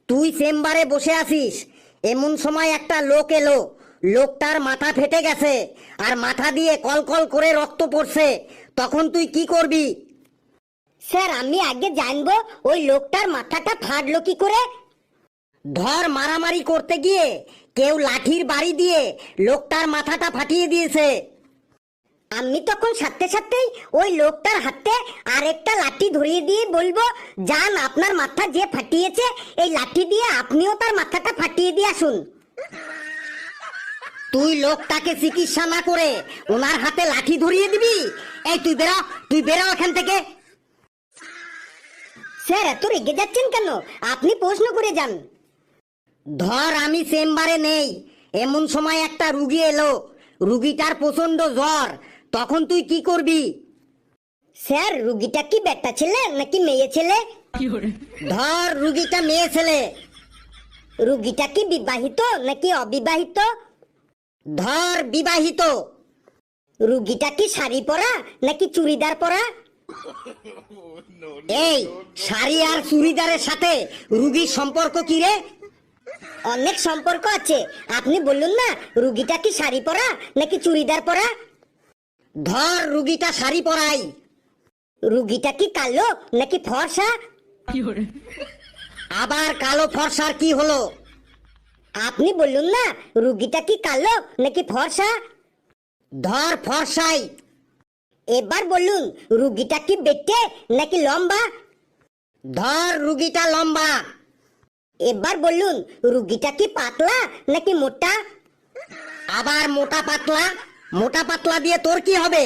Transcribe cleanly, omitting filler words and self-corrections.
তুই চেম্বারে বসে আছিস, এমন সময় একটা লোক এলো। লোকটার মাথা ফেটে গেছে আর মাথা দিয়ে কলকল করে রক্ত পড়ছে। তখন তুই কি করবি? স্যার আমি আগে জানবো ওই লোকটার মাথাটা ফাটলো কি করে। ধর, মারামারি করতে গিয়ে কেউ লাঠির বাড়ি দিয়ে লোকটার মাথাটা ফাটিয়ে দিয়েছে। আমি তখন সাথে সাথেই ওই লোকটার হাতে আরেকটা লাঠি ধরিয়ে দিয়ে বলবো, যান আপনার মাথা যে ফাটিয়েছে এই লাঠি দিয়ে আপনিও তার মাথাটা ফাটিয়ে দিয়ে আসুন। তুই লোকটাকে চিকিৎসা না করে ওনার হাতে লাঠি ধরিয়ে দিবি? এই তুই বেরো এখান থেকে। স্যার এত রেগে যাচ্ছেন কেন? আপনি প্রশ্ন করে যান। ধর, আমি চেম্বারে নেই, এমন সময় একটা রুগী এলো, রুগীটার প্রচন্ড জ্বর। তখন তুই কি করবি? স্যার রুগীটা কি বেটা ছেলে নাকি মেয়ে ছেলে? ধর, রুগীটা মেয়ে ছেলে। রুগীটা কি বিবাহিত নাকি অবিবাহিত? ধর, বিবাহিত। রুগীটা কি শাড়ি পরা নাকি চুড়িদার পরা? এই শাড়ি আর চুড়িদারের সাথে রুগীর সম্পর্ক কি রে? অনেক সম্পর্ক আছে, আপনি বলুন না রুগীটা কি শাড়ি পরা নাকি চুড়িদার পরা? ধর, রুগীটা শাড়ি পরাই। রুগীটা কি কালো নাকি ফর্সা? আবার কালো ফর্সার কি হলো? আপনি বলুন না রুগীটা কি কালো নাকি ফর্সা? ধর, ফর্সাই। এবার বলুন রুগীটা কি বেটে নাকি লম্বা? ধর, রুগীটা লম্বা। এবার বলুন রুগীটা কি পাতলা নাকি মোটা? আবার মোটা পাতলা। মোটা পাতলা দিয়ে তোর কি হবে?